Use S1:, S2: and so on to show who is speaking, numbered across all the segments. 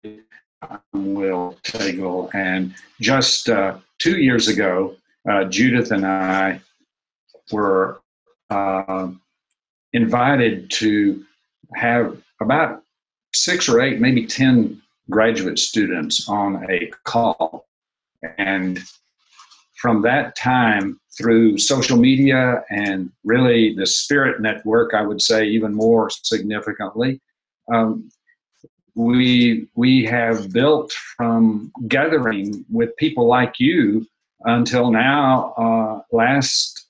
S1: I'm Will Taegel, and just 2 years ago, Judith and I were invited to have about 6 or 8, maybe 10 graduate students on a call. And from that time through social media and really the Spirit Network, I would say even more significantly, we have built from gathering with people like you until now. Last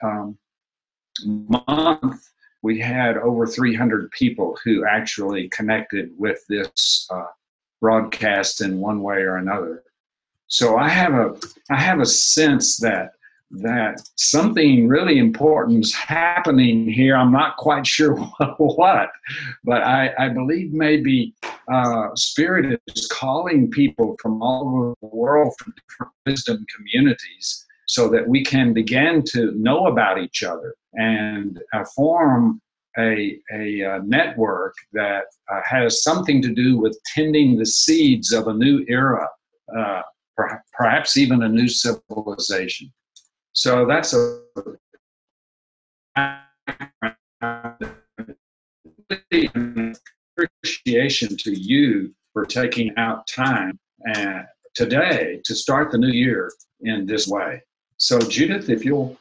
S1: month, we had over 300 people who actually connected with this broadcast in one way or another. So I have a sense that something really important is happening here. I'm not quite sure what, but I believe maybe Spirit is calling people from all over the world, from different wisdom communities, so that we can begin to know about each other and form a network that has something to do with tending the seeds of a new era, perhaps even a new civilization. So that's an appreciation to you for taking out time today to start the new year in this way. So Judith, if you'll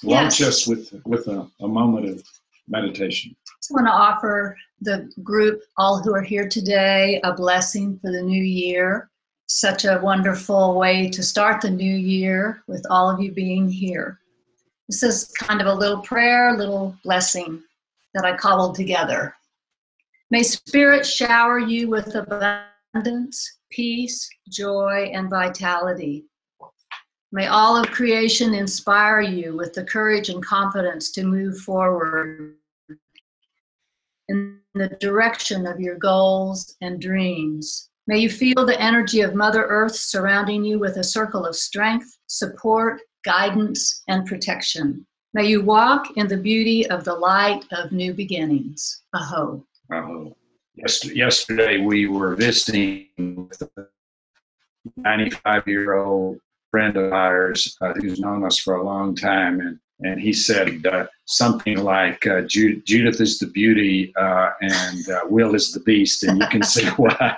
S1: launch us with a moment of meditation.
S2: I just want to offer the group, all who are here today, a blessing for the new year. Such a wonderful way to start the new year with all of you being here. This is kind of a little prayer, little blessing that I cobbled together. May Spirit shower you with abundance, peace, joy, and vitality. May all of creation inspire you with the courage and confidence to move forward in the direction of your goals and dreams. May you feel the energy of Mother Earth surrounding you with a circle of strength, support, guidance, and protection. May you walk in the beauty of the light of new beginnings. Aho.
S1: Aho. Yesterday we were visiting with a 95-year-old friend of ours who's known us for a long time, and he said something like, Judith is the beauty and Will is the beast, and you can see why.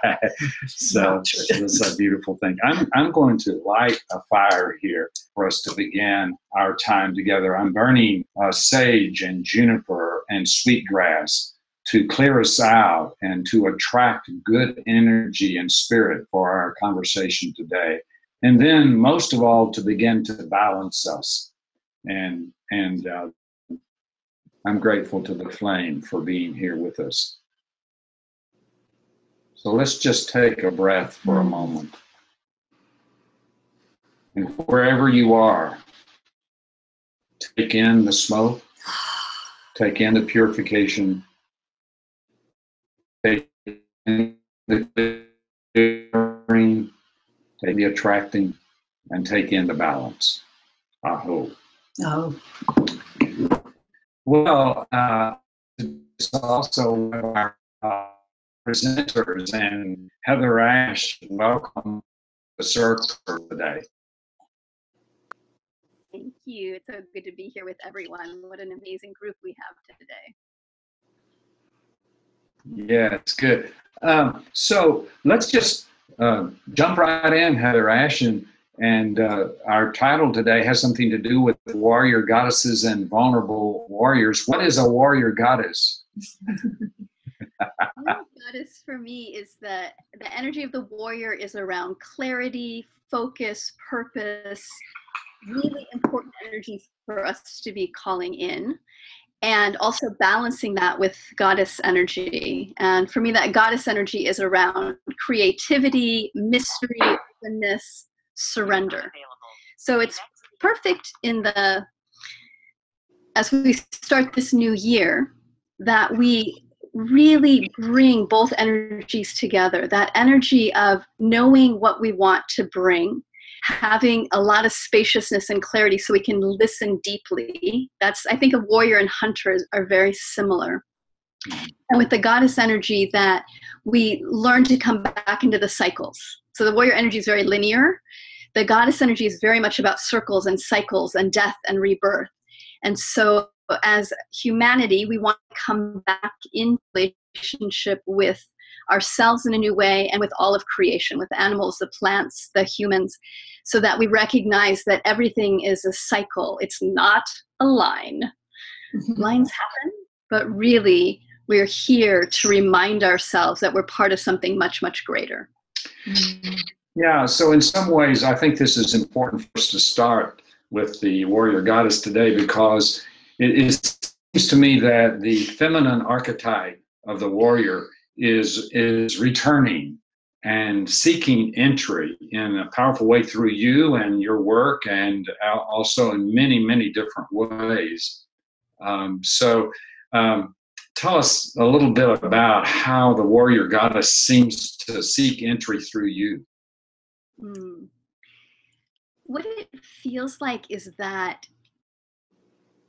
S1: So it's a beautiful thing. I'm going to light a fire here for us to begin our time together. I'm burning sage and juniper and sweetgrass to clear us out and to attract good energy and spirit for our conversation today. And then, most of all, to begin to balance us. And I'm grateful to the flame for being here with us. So let's just take a breath for a moment. And wherever you are, take in the smoke, take in the purification, take in the clearing, take the attracting, and take in the balance. Aho.
S2: Oh.
S1: Well, it's also one of our presenters, and HeatherAsh, welcome to the circle today.
S3: Thank you. It's so good to be here with everyone. What an amazing group we have today.
S1: Yeah, it's good. So let's just jump right in, HeatherAsh, and our title today has something to do with warrior goddesses and vulnerable warriors. What is a warrior goddess?
S3: Warrior goddess for me is the energy of the warrior is around clarity, focus, purpose, really important energy for us to be calling in. And also balancing that with goddess energy. And for me, that goddess energy is around creativity, mystery, openness, surrender. So it's perfect as we start this new year, that we really bring both energies together. That energy of knowing what we want to bring, having a lot of spaciousness and clarity so we can listen deeply. I think a warrior and hunter are very similar. And with the goddess energy, that we learn to come back into the cycles. So the warrior energy is very linear. The goddess energy is very much about circles and cycles and death and rebirth. And so as humanity, we want to come back in relationship with ourselves in a new way and with all of creation, with the animals, the plants, the humans, so that we recognize that everything is a cycle. It's not a line. Lines happen, but really we're here to remind ourselves that we're part of something much, much greater.
S1: Yeah, so in some ways, I think this is important for us to start with the warrior goddess today, because it seems to me that the feminine archetype of the warrior is returning and seeking entry in a powerful way through you and your work, and also in many, many different ways. Tell us a little bit about how the warrior goddess seems to seek entry through you.
S3: What it feels like is that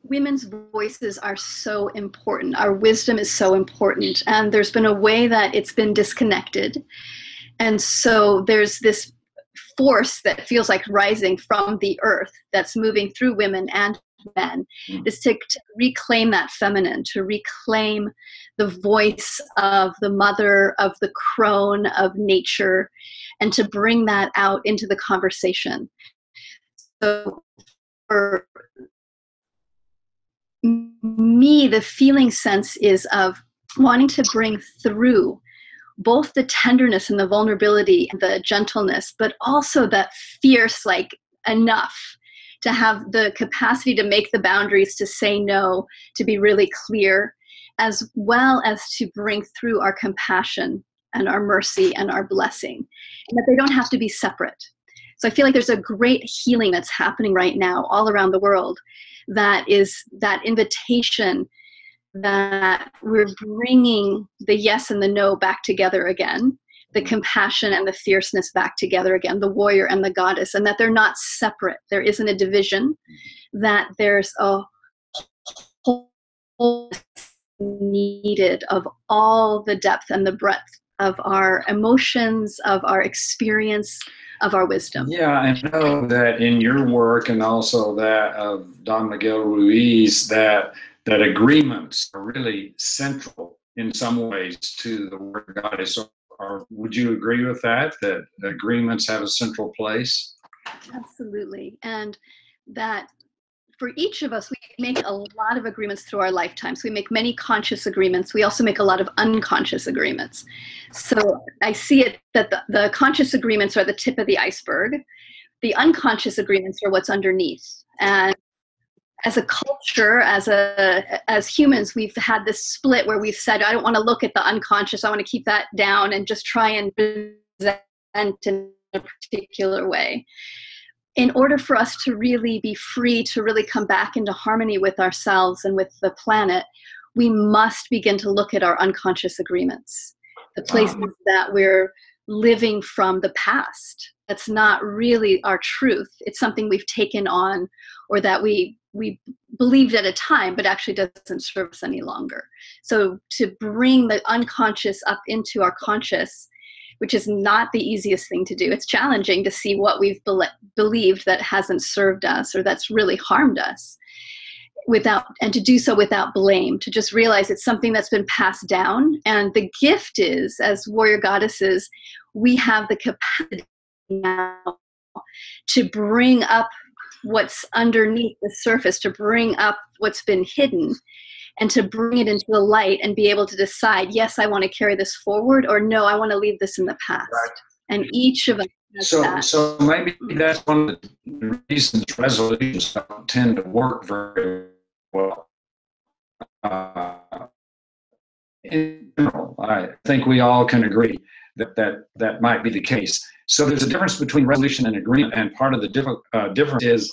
S3: women's voices are so important. Our wisdom is so important. And there's been a way that it's been disconnected. And so there's this force that feels like rising from the earth that's moving through women and men, is to reclaim that feminine, to reclaim the voice of the mother, of the crone, of nature, and to bring that out into the conversation. So for me, the feeling sense is of wanting to bring through both the tenderness and the vulnerability and the gentleness, but also that fierce, like, enough to have the capacity to make the boundaries, to say no, to be really clear, as well as to bring through our compassion and our mercy and our blessing, and that they don't have to be separate. So I feel like there's a great healing that's happening right now all around the world, that is that invitation that we're bringing the yes and the no back together again, the compassion and the fierceness back together again, the warrior and the goddess, and that they're not separate. There isn't a division, that there's a whole needed of all the depth and the breadth of our emotions, of our experience, of our wisdom.
S1: Yeah, I know that in your work, and also that of Don Miguel Ruiz, that agreements are really central in some ways to the warrior goddess. Or would you agree with that agreements have a central place?
S3: Absolutely. And that for each of us, we make a lot of agreements through our lifetimes. We make many conscious agreements. We also make a lot of unconscious agreements. So I see it that the conscious agreements are the tip of the iceberg. The unconscious agreements are what's underneath. And as a culture, as humans, we've had this split where we've said, I don't want to look at the unconscious. I want to keep that down and just try and present in a particular way. In order for us to really be free, to really come back into harmony with ourselves and with the planet, we must begin to look at our unconscious agreements, the places that we're living from the past. That's not really our truth. It's something we've taken on, or that we believed at a time, but actually doesn't serve us any longer. So to bring the unconscious up into our conscious, which is not the easiest thing to do. It's challenging to see what we've believed that hasn't served us or that's really harmed us, and to do so without blame, to just realize it's something that's been passed down. And the gift is, as warrior goddesses, we have the capacity now to bring up what's underneath the surface, to bring up what's been hidden, and to bring it into the light and be able to decide, yes, I want to carry this forward, or no, I want to leave this in the past. Right. And each of us has that. So
S1: maybe that's one of the reasons resolutions don't tend to work very well. In general, I think we all can agree that might be the case. So there's a difference between resolution and agreement, and part of the difference is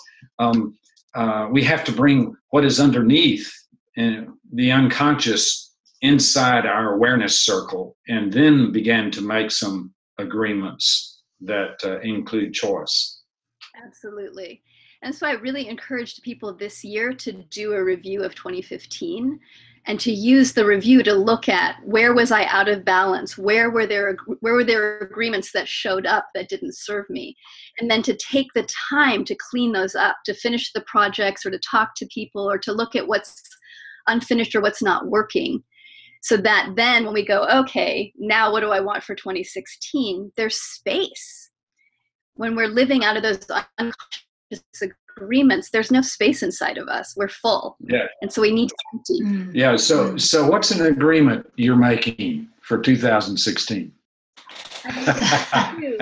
S1: we have to bring what is underneath and the unconscious inside our awareness circle, and then begin to make some agreements that include choice.
S3: Absolutely. And so I really encouraged people this year to do a review of 2015 and to use the review to look at where was I out of balance, where were there agreements that showed up that didn't serve me, and then to take the time to clean those up, to finish the projects or to talk to people or to look at what's unfinished or what's not working, so that then when we go, okay, now what do I want for 2016, there's space. When we're living out of those unconscious agreements, there's no space inside of us. We're full.
S1: Yeah.
S3: And so we need to empty.
S1: Yeah. So what's an agreement you're making for 2016?
S3: 2,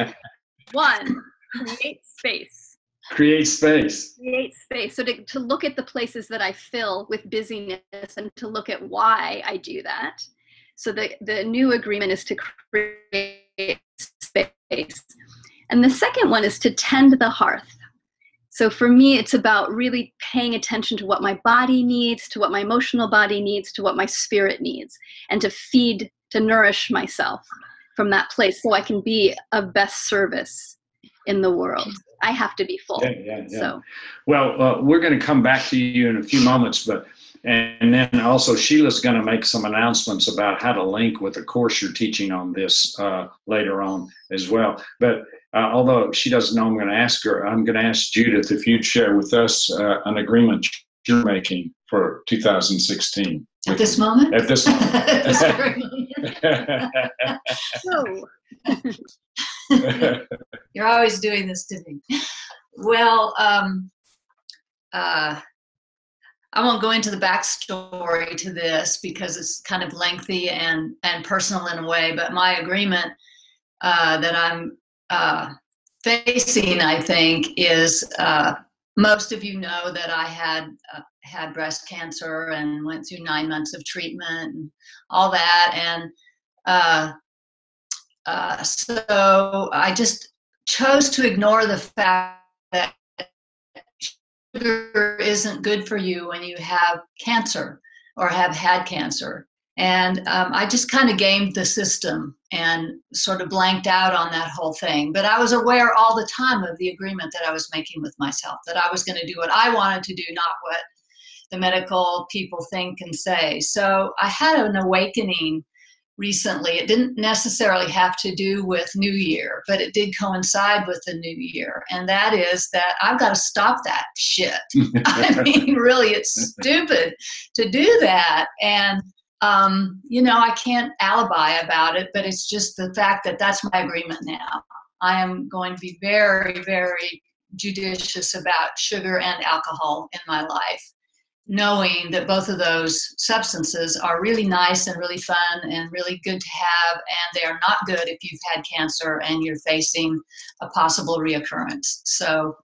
S3: 1, create space.
S1: Create space.
S3: Create space. So to look at the places that I fill with busyness and to look at why I do that. So the new agreement is to create space. And the second one is to tend the hearth. So for me, it's about really paying attention to what my body needs, to what my emotional body needs, to what my spirit needs, and to feed, to nourish myself from that place so I can be of best service in the world. I have to be full.
S1: Yeah.
S3: So,
S1: well, we're going to come back to you in a few moments, and then also Sheila's going to make some announcements about how to link with the course you're teaching on this later on as well. But although she doesn't know, I'm going to ask her. I'm going to ask Judith if you'd share with us an agreement you're making for 2016.
S2: At this moment?
S1: At this moment.
S2: At this very moment.
S3: so.
S2: You're always doing this to me. Well, I won't go into the backstory to this because it's kind of lengthy and personal in a way, but my agreement that I'm facing, I think, is most of you know that I had breast cancer and went through 9 months of treatment and all that. And so I just chose to ignore the fact that sugar isn't good for you when you have cancer or have had cancer. And I just kind of gamed the system and sort of blanked out on that whole thing. But I was aware all the time of the agreement that I was making with myself, that I was going to do what I wanted to do, not what the medical people think and say. So I had an awakening recently. It didn't necessarily have to do with New Year, but it did coincide with the New Year. And that is that I've got to stop that shit. I mean, really, it's stupid to do that. And I can't alibi about it, but it's just the fact that that's my agreement now. I am going to be very, very judicious about sugar and alcohol in my life, knowing that both of those substances are really nice and really fun and really good to have, and they are not good if you've had cancer and you're facing a possible reoccurrence. So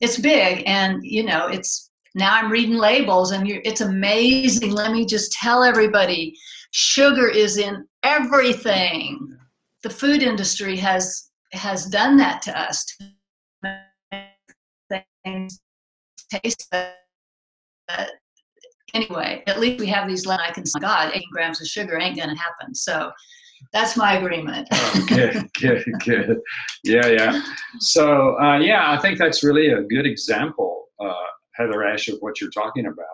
S2: it's big, and it's now I'm reading labels, and it's amazing. Let me just tell everybody, sugar is in everything. The food industry has done that to us. Things taste better. Anyway, at least we have these. I can say, God, 8 grams of sugar ain't gonna happen. So that's my agreement.
S1: Oh, good. Yeah. So I think that's really a good example, HeatherAsh, of what you're talking about.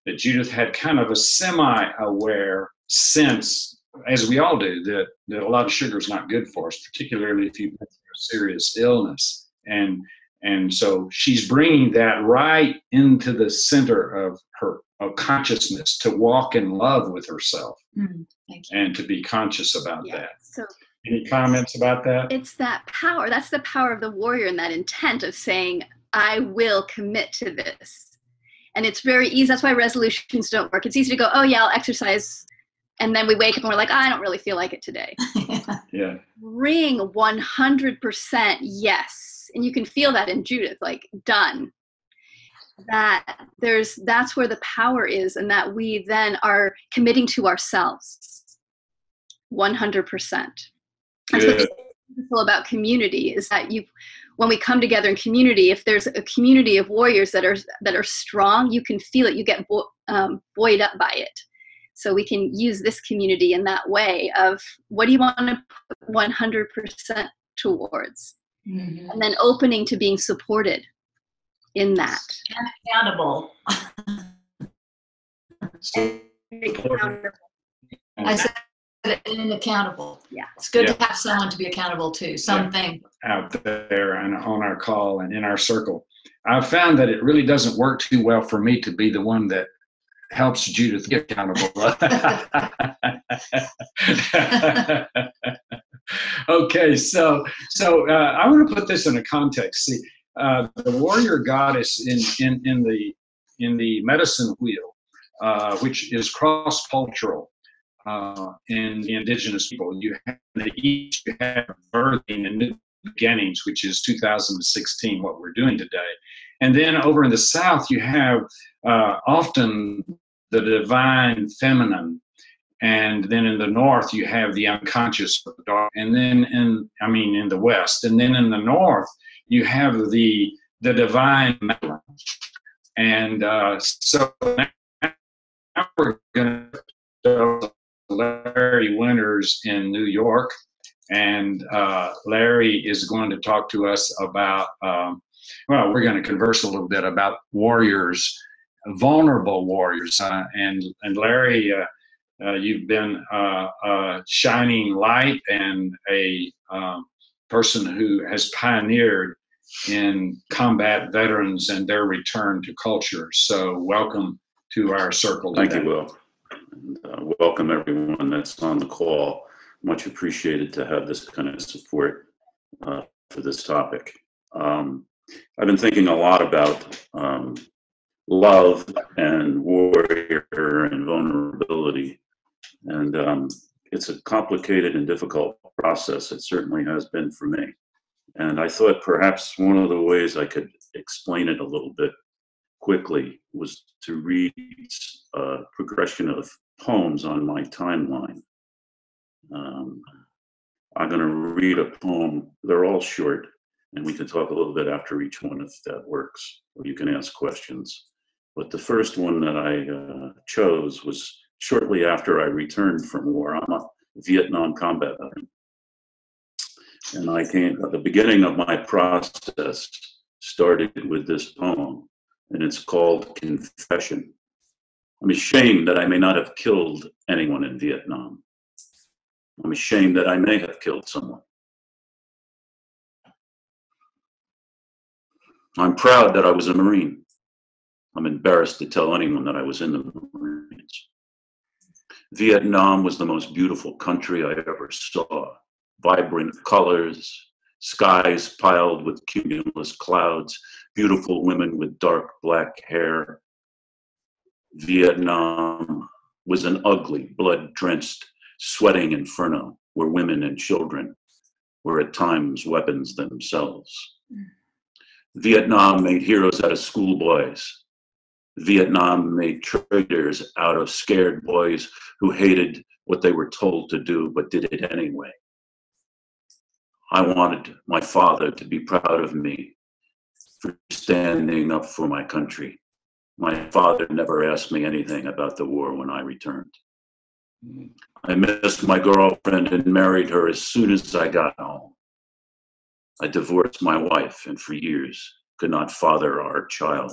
S1: That Judith had kind of a semi-aware sense, as we all do, that a lot of sugar is not good for us, particularly if you've been through a serious illness. And so she's bringing that right into the center of her consciousness, to walk in love with herself and to be conscious about that.
S3: So,
S1: any comments about that?
S3: It's that power. That's the power of the warrior, and that intent of saying, I will commit to this. And it's very easy. That's why resolutions don't work. It's easy to go, oh yeah, I'll exercise. And then we wake up and we're like, I don't really feel like it today.
S1: Yeah.
S3: Ring 100% yes. And you can feel that in Judith, like, done. That's where the power is, and that we then are committing to ourselves 100%. That's what's beautiful about community, is that when we come together in community, if there's a community of warriors that are strong, you can feel it, you get buoyed up by it. So we can use this community in that way of, what do you want to put 100% towards? Mm-hmm. And then opening to being supported in that.
S2: And accountable.
S3: Accountable.
S2: I said and accountable.
S3: Yeah.
S2: It's good to have someone to be accountable to, something.
S1: Out there and on our call and in our circle. I've found that it really doesn't work too well for me to be the one that helps Judith get accountable. Okay, so I want to put this in a context. See, the warrior goddess in the medicine wheel, which is cross-cultural in the indigenous people. You have birthing and new beginnings, which is 2016, what we're doing today. And then over in the South, you have often the divine feminine. And then in the North, you have the unconscious dark. And then in the West. And then in the North, you have the divine masculine. And so now we're going to Larry Winters in New York, and Larry is going to talk to us about, we're going to converse a little bit about warriors, vulnerable warriors. And Larry, you've been a shining light and a person who has pioneered in combat veterans and their return to culture. So welcome to our circle today.
S4: Thank you, Will. And welcome everyone that's on the call. Much appreciated to have this kind of support for this topic. I've been thinking a lot about love and warrior and vulnerability. And it's a complicated and difficult process. It certainly has been for me. And I thought perhaps one of the ways I could explain it a little bit quickly was to read a progression of poems on my timeline. I'm going to read a poem. They're all short, and we can talk a little bit after each one if that works, or you can ask questions. But the first one that I chose was shortly after I returned from war. I'm a Vietnam combat veteran. And I came, at the beginning of my process started with this poem, and it's called Confession. I'm ashamed that I may not have killed anyone in Vietnam. I'm ashamed that I may have killed someone. I'm proud that I was a Marine. I'm embarrassed to tell anyone that I was in the Marines. Vietnam was the most beautiful country I ever saw. Vibrant colors, skies piled with cumulus clouds, beautiful women with dark black hair. Vietnam was an ugly, blood-drenched, sweating inferno where women and children were at times weapons themselves. Vietnam made heroes out of schoolboys. Vietnam made traitors out of scared boys who hated what they were told to do but did it anyway. I wanted my father to be proud of me for standing up for my country. My father never asked me anything about the war when I returned. I missed my girlfriend and married her as soon as I got home. I divorced my wife and for years could not father our child.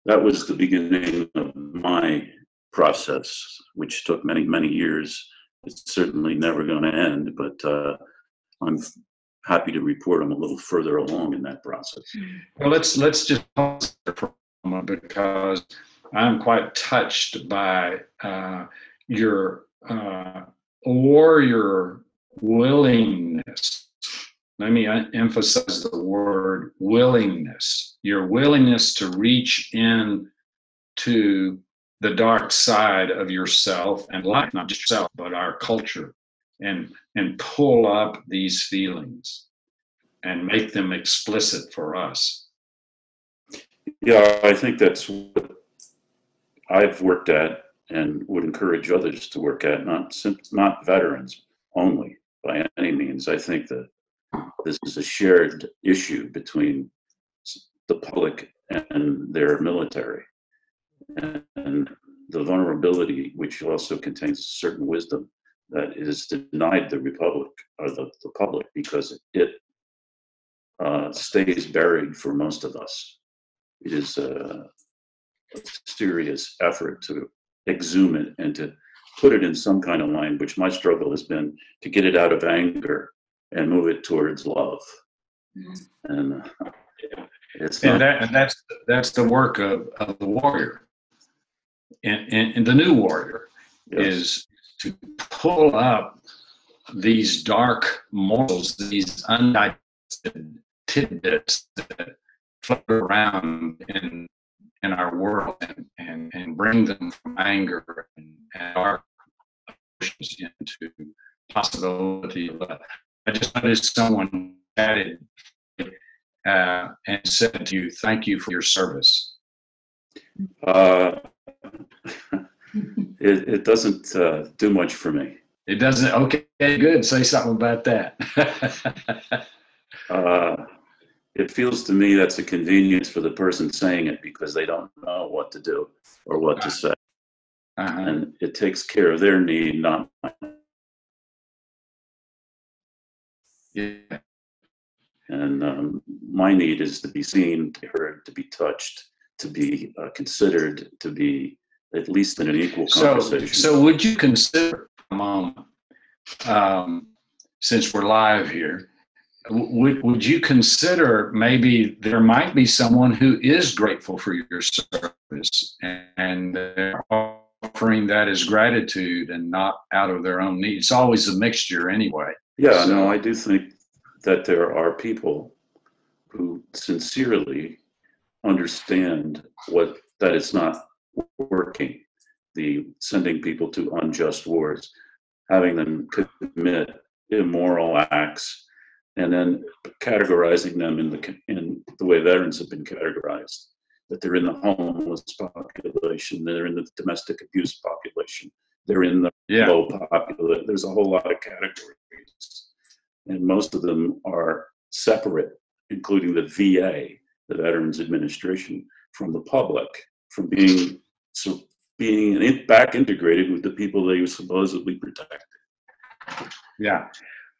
S4: That was the beginning of my process, which took many, many years. It's certainly never going to end, but I'm happy to report I'm a little further along in that process.
S1: Well, let's just pause there for a moment because I'm quite touched by your warrior willingness. Let me emphasize the word willingness. Your willingness to reach in to the dark side of yourself and life, not just yourself, but our culture, and pull up these feelings and make them explicit for us.
S4: Yeah, I think that's what I've worked at and would encourage others to work at, not veterans only by any means. I think that this is a shared issue between the public and their military. And the vulnerability, which also contains certain wisdom, that is denied the republic or the public because it stays buried for most of us. It is serious effort to exhume it and to put it in some kind of language. My struggle has been to get it out of anger and move it towards love. And it's not.
S1: And that's the work of the warrior. And the new warrior is to pull up these dark morals, these undigested tidbits that float around in our world, and bring them from anger and dark emotions into possibility. I just noticed someone added and said to you, "Thank you for your service."
S4: It doesn't do much for me.
S1: It doesn't? Okay, good. Say something about that.
S4: It feels to me that's a convenience for the person saying it because they don't know what to do or what to say. And it takes care of their need, not mine.
S1: Yeah.
S4: And my need is to be seen, to be heard, to be touched, to be considered, to be at least in an equal conversation.
S1: So would you consider, since we're live here, would you consider maybe there might be someone who is grateful for your service and they're offering that as gratitude and not out of their own need? It's always a mixture anyway.
S4: Yeah, so, no, I do think that there are people who sincerely understand that it's not working, the sending people to unjust wars, having them commit immoral acts, and then categorizing them in the way veterans have been categorized, that they're in the homeless population, they're in the domestic abuse population, they're in the low population. There's a whole lot of categories, and most of them are separate, including the VA, the Veterans Administration, from the public, from being back integrated with the people they supposedly protected.
S1: Yeah.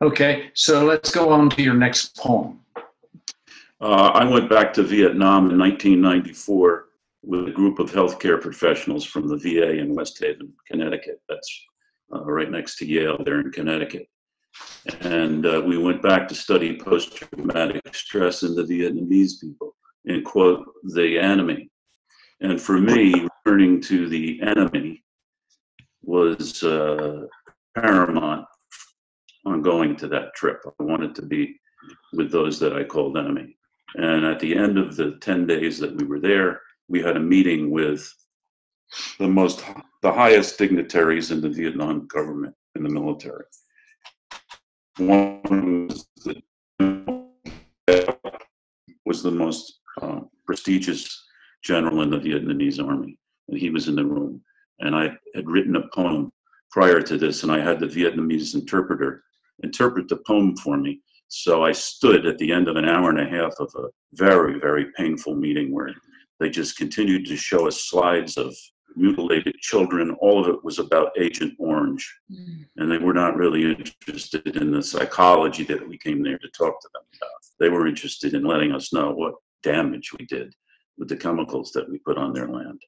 S1: Okay, so let's go on to your next poem.
S4: I went back to Vietnam in 1994 with a group of healthcare professionals from the VA in West Haven, Connecticut. That's right next to Yale there in Connecticut. And we went back to study post-traumatic stress in the Vietnamese people and quote the enemy. And for me, returning to the enemy was paramount on going to that trip. I wanted to be with those that I called enemy. And at the end of the 10 days that we were there, we had a meeting with the highest dignitaries in the Vietnam government, in the military. One was the most prestigious general in the Vietnamese army, and he was in the room. And I had written a poem prior to this, and I had the Vietnamese interpreter interpret the poem for me. So I stood at the end of an hour and a half of a very, very painful meeting where they just continued to show us slides of mutilated children. All of it was about Agent Orange. And they were not really interested in the psychology that we came there to talk to them about. They were interested in letting us know what damage we did with the chemicals that we put on their land.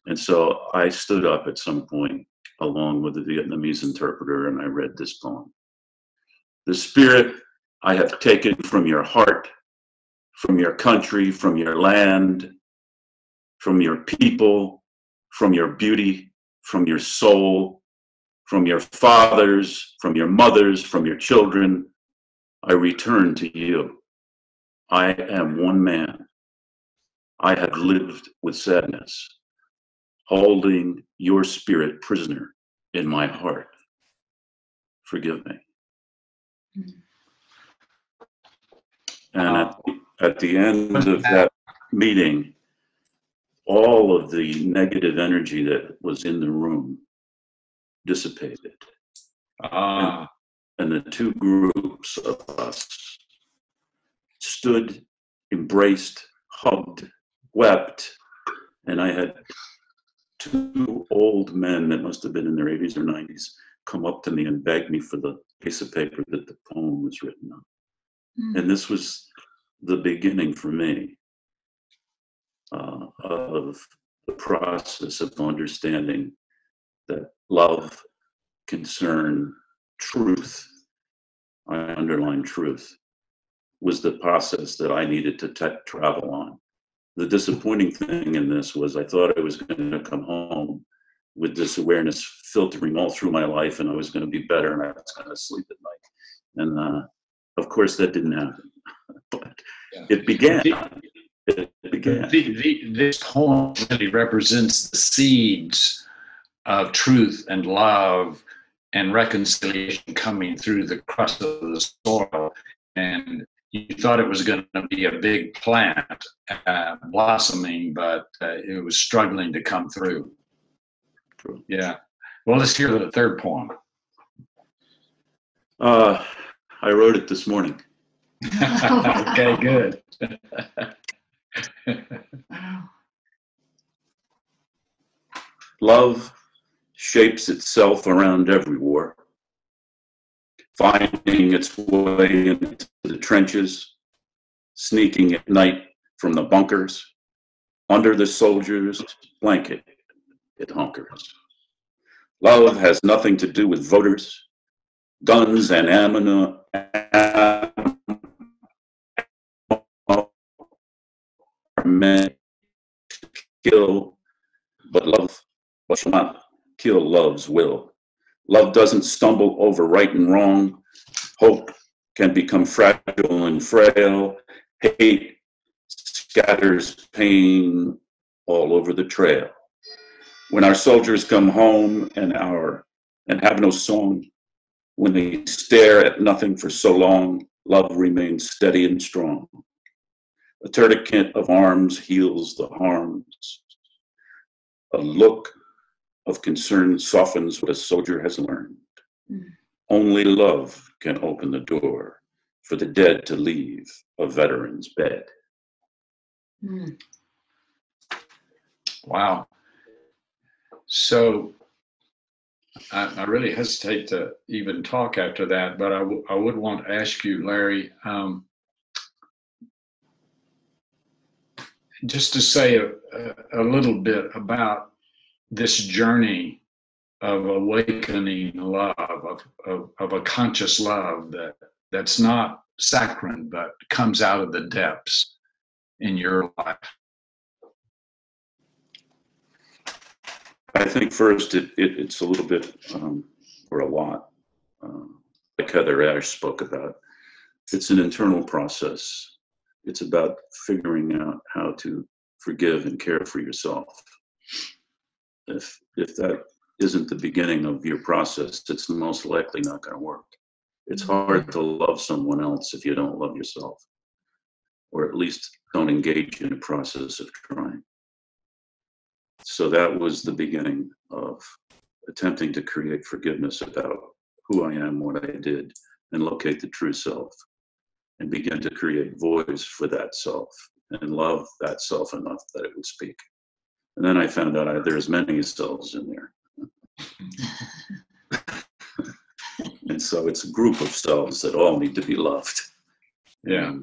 S4: And so I stood up at some point along with the Vietnamese interpreter and I read this poem. The spirit I have taken from your heart, from your country, from your land, from your people, from your beauty, from your soul, from your fathers, from your mothers, from your children, I return to you. I am one man. I have lived with sadness, holding your spirit prisoner in my heart. Forgive me. And at the end of that meeting, all of the negative energy that was in the room dissipated. And the two groups of us stood, embraced, hugged, wept, and I had two old men that must have been in their 80s or 90s come up to me and beg me for the piece of paper that the poem was written on. And this was the beginning for me of the process of understanding that love, concern, truth, I underline truth, was the process that I needed to travel on. The disappointing thing in this was I thought I was going to come home with this awareness filtering all through my life, and I was going to be better, and I was going to sleep at night. And of course, that didn't happen. But it began.
S1: This poem really represents the seeds of truth and love and reconciliation coming through the crust of the soil. And you thought it was going to be a big plant blossoming, but it was struggling to come through. Yeah. Well, let's hear the third poem.
S4: I wrote it this morning.
S1: Okay, good.
S4: Love shapes itself around every war, finding its way into the trenches, sneaking at night from the bunkers, under the soldier's blanket, it hunkers. Love has nothing to do with voters, guns, and ammunition. Are meant to kill, but love shall not kill love's will. Love doesn't stumble over right and wrong. Hope can become fragile and frail. Hate scatters pain all over the trail. When our soldiers come home and have no song, when they stare at nothing for so long, love remains steady and strong. A tourniquet of arms heals the harms. A look of concern softens what a soldier has learned. Only love can open the door for the dead to leave a veteran's bed.
S1: Wow. So I really hesitate to even talk after that, but I would want to ask you, Larry, just to say a little bit about this journey of awakening love, of a conscious love that's not saccharine, but comes out of the depths in your life.
S4: I think first it's a little bit, or a lot, like HeatherAsh spoke about. It's an internal process. It's about figuring out how to forgive and care for yourself. If that isn't the beginning of your process, it's most likely not going to work. It's hard to love someone else if you don't love yourself, or at least don't engage in a process of trying. So that was the beginning of attempting to create forgiveness about who I am, what I did, and locate the true self, and begin to create voice for that self and love that self enough that it would speak. And then I found out there's many selves in there. And so it's a group of selves that all need to be loved.
S1: Yeah.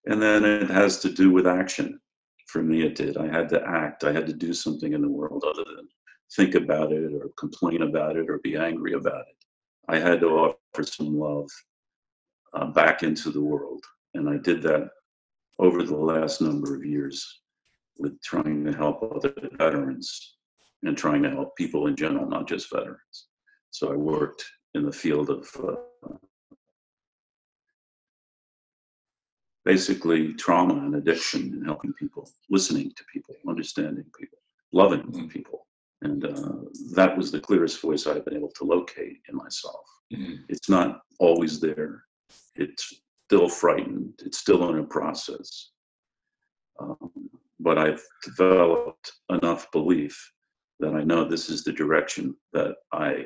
S4: And then it has to do with action. For me, it did. I had to act. I had to do something in the world other than think about it or complain about it or be angry about it. I had to offer some love back into the world. And I did that over the last number of years with trying to help other veterans and trying to help people in general, not just veterans. So I worked in the field of basically trauma and addiction and helping people, listening to people, understanding people, loving people. And that was the clearest voice I've been able to locate in myself. It's not always there. It's still frightened. It's still in a process. But I've developed enough belief that I know this is the direction that I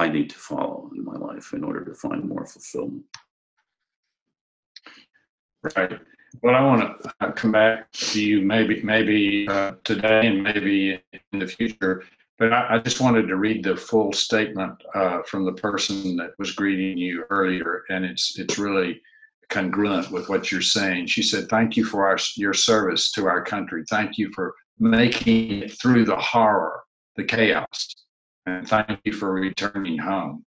S4: need to follow in my life in order to find more fulfillment.
S1: Right. Well, I want to come back to you maybe today and maybe in the future, but I just wanted to read the full statement from the person that was greeting you earlier, and it's really congruent with what you're saying. She said, "Thank you for your service to our country. Thank you for making it through the horror, the chaos. And thank you for returning home.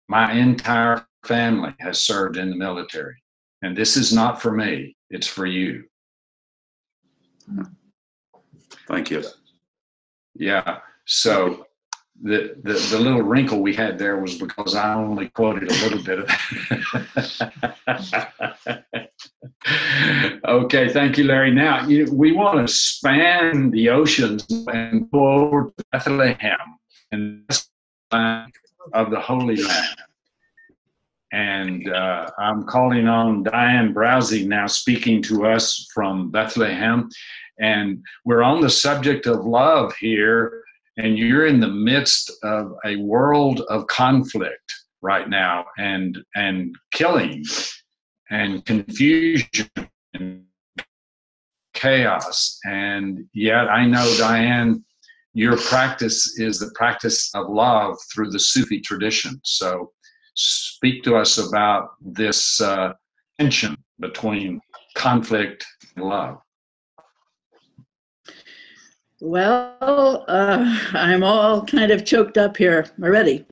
S1: My entire family has served in the military. And this is not for me, it's for you.
S4: Thank you.
S1: Yeah. So the little wrinkle we had there was because I only quoted a little bit of that. Okay, thank you, Larry. Now, we want to span the oceans and go over to Bethlehem and of the Holy Land. And I'm calling on Dianne Brause now, speaking to us from Bethlehem. And we're on the subject of love here, and you're in the midst of a world of conflict right now, and killing and confusion and chaos. And yet I know, Dianne, your practice is the practice of love through the Sufi tradition. So speak to us about this tension between conflict and love.
S5: Well, I'm all kind of choked up here already.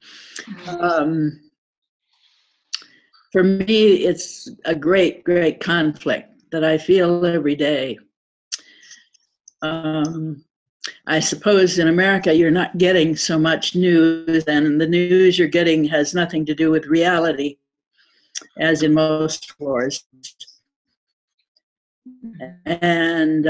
S5: For me, it's a great, great conflict that I feel every day. I suppose in America, you're not getting so much news, and the news you're getting has nothing to do with reality, as in most wars. And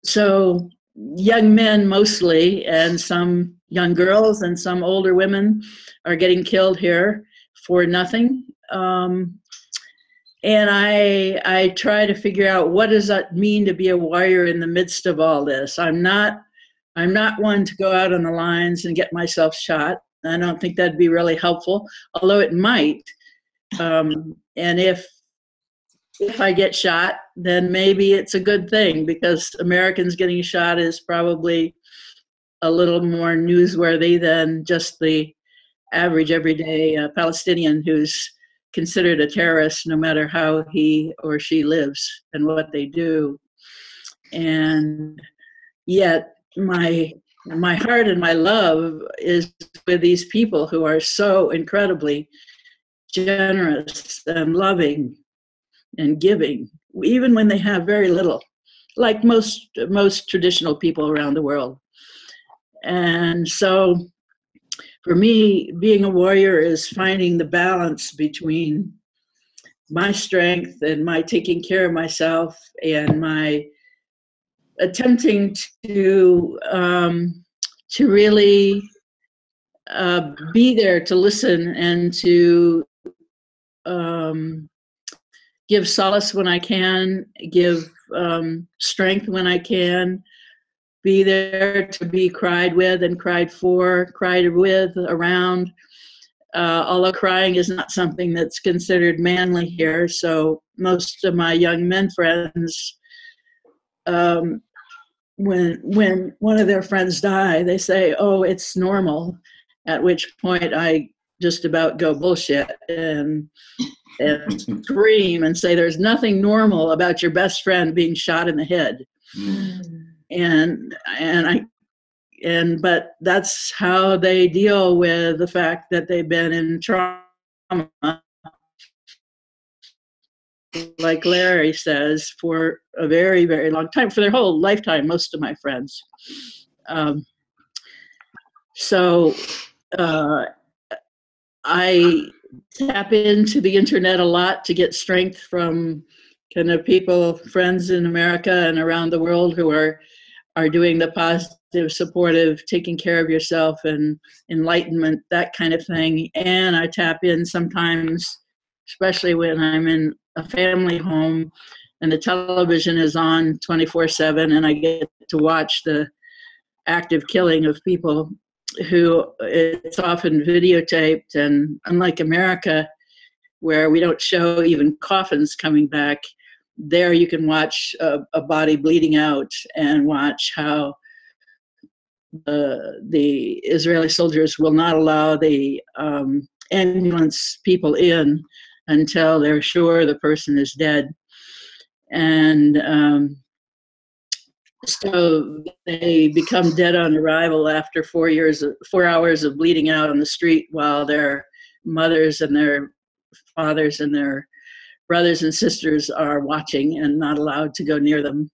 S5: so young men mostly, and some young girls and some older women are getting killed here for nothing. And I try to figure out, what does that mean to be a warrior in the midst of all this? I'm not one to go out on the lines and get myself shot. I don't think that'd be really helpful, although it might. And if I get shot, then maybe it's a good thing, because Americans getting shot is probably a little more newsworthy than just the average everyday Palestinian who's considered a terrorist no matter how he or she lives and what they do. And yet my heart and my love is with these people who are so incredibly generous and loving and giving, even when they have very little, like most traditional people around the world. And so for me, being a warrior is finding the balance between my strength and my taking care of myself and my attempting to really be there to listen and to give solace when I can, give strength when I can, be there to be cried with and cried for, cried with, around. Although crying is not something that's considered manly here, so most of my young men friends, when one of their friends die, they say, "Oh, it's normal," at which point I just about go bullshit and scream and say, "There's nothing normal about your best friend being shot in the head." But that's how they deal with the fact that they've been in trauma, like Larry says, for a very, very long time, for their whole lifetime, most of my friends. So I tap into the internet a lot to get strength from kind of people, friends in America and around the world who are doing the positive, supportive, taking care of yourself and enlightenment, that kind of thing. And I tap in sometimes, especially when I'm in a family home and the television is on 24/7 and I get to watch the active killing of people who it's often videotaped. And unlike America, where we don't show even coffins coming back, there you can watch a body bleeding out and watch how the Israeli soldiers will not allow the ambulance people in until they're sure the person is dead. And So they become dead on arrival after 4 hours of bleeding out on the street while their mothers and their fathers and their brothers and sisters are watching and not allowed to go near them.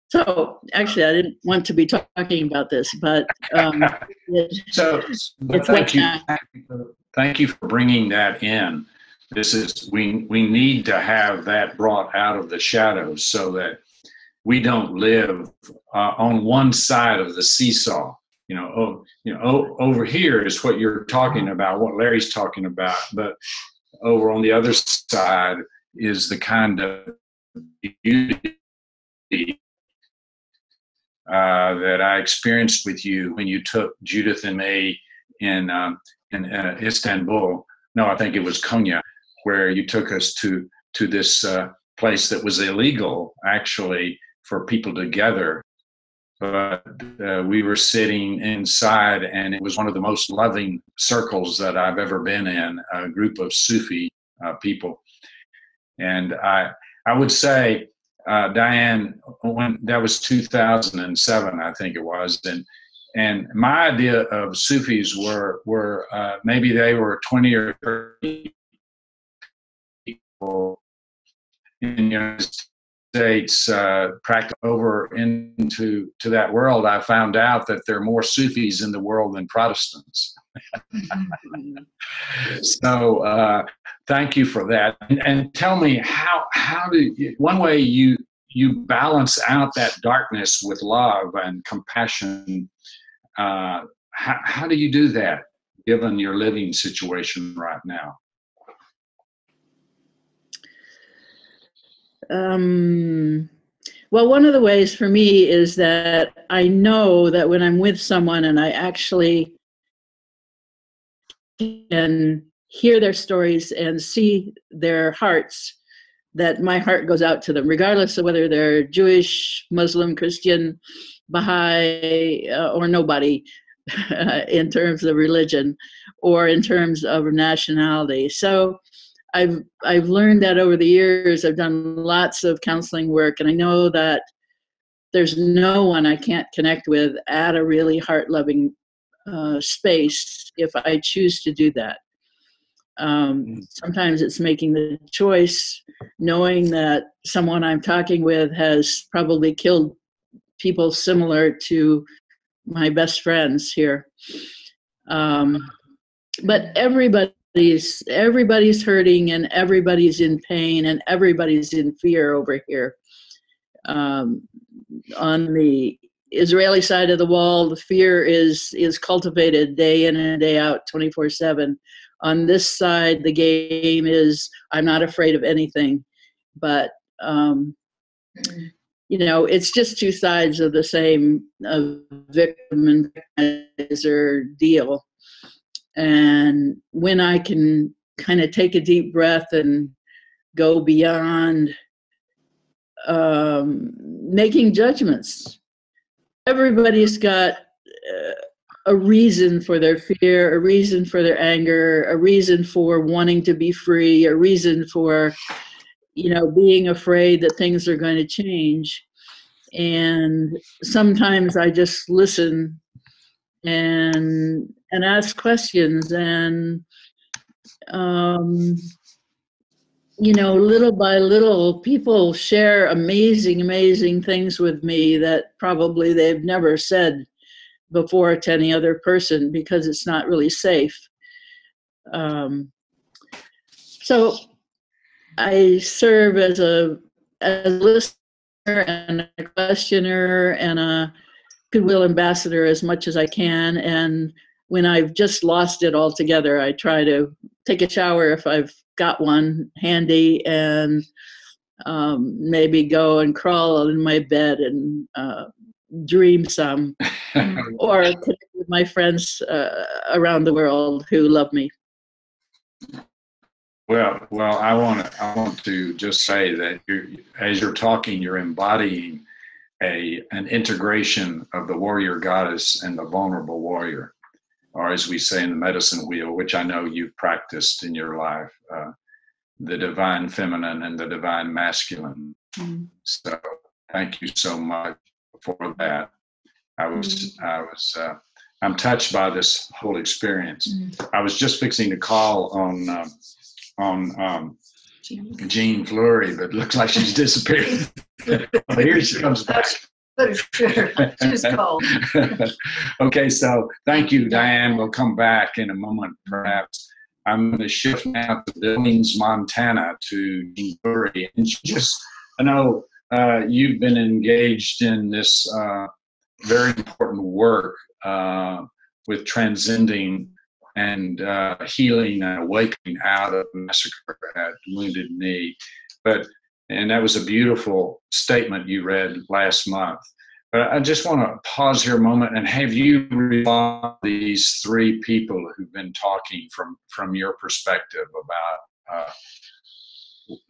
S5: So actually, I didn't want to be talking about this, but
S1: thank you for bringing that in. This is we need to have that brought out of the shadows so that we don't live on one side of the seesaw. Over here is what you're talking about, what Larry's talking about, but over on the other side is the kind of beauty that I experienced with you when you took Judith and me in Istanbul. No, I think it was Konya, where you took us to this place that was illegal, actually, for people to gather. But we were sitting inside, and it was one of the most loving circles that I've ever been in, a group of Sufi people. And I would say, Dianne, when that was 2007, I think it was, and my idea of Sufis were maybe they were 20 or 30 people in the United States practice over into that world. I found out that there are more Sufis in the world than Protestants. So thank you for that. And tell me, how do you, one way you balance out that darkness with love and compassion, how do you do that given your living situation right now?
S5: Well, one of the ways for me is that I know that when I'm with someone and I actually can hear their stories and see their hearts, that my heart goes out to them, regardless of whether they're Jewish, Muslim, Christian, Baha'i, or nobody in terms of religion or in terms of nationality. So I've learned that over the years. I've done lots of counseling work, and I know that there's no one I can't connect with at a really heart-loving space if I choose to do that. Sometimes it's making the choice, knowing that someone I'm talking with has probably killed people similar to my best friends here. But everybody's hurting, and everybody's in pain, and everybody's in fear over here. On the Israeli side of the wall, the fear is cultivated day in and day out, 24/7. On this side, the game is, I'm not afraid of anything. But, it's just two sides of the same victim and victimizer deal. And when I can kind of take a deep breath and go beyond making judgments, everybody's got a reason for their fear, a reason for their anger, a reason for wanting to be free, a reason for, being afraid that things are going to change. And sometimes I just listen and ask questions, and little by little, people share amazing things with me that probably they've never said before to any other person, because it's not really safe. So I serve as a listener and a questioner and a goodwill ambassador as much as I can. And when I've just lost it altogether, I try to take a shower if I've got one handy, and maybe go and crawl in my bed and dream some, or connect with my friends around the world who love me.
S1: Well, I want to just say that as you're talking, you're embodying an integration of the warrior goddess and the vulnerable warrior, or as we say in the medicine wheel, which I know you've practiced in your life, the divine feminine and the divine masculine. Mm-hmm. So thank you so much. before that. I'm touched by this whole experience. I was just fixing to call on Jean Fleury, but it looks like she's disappeared. Here she comes back.
S2: Sure, she's cold.
S1: Okay, so thank you, Dianne. We'll come back in a moment, perhaps. I'm going to shift now to Billings, Montana, to Jean Fleury. And just, I know you've been engaged in this very important work with transcending and healing and awakening out of the massacre at Wounded Knee. And that was a beautiful statement you read last month. But I just want to pause here a moment and have you respond to these three people who've been talking from your perspective about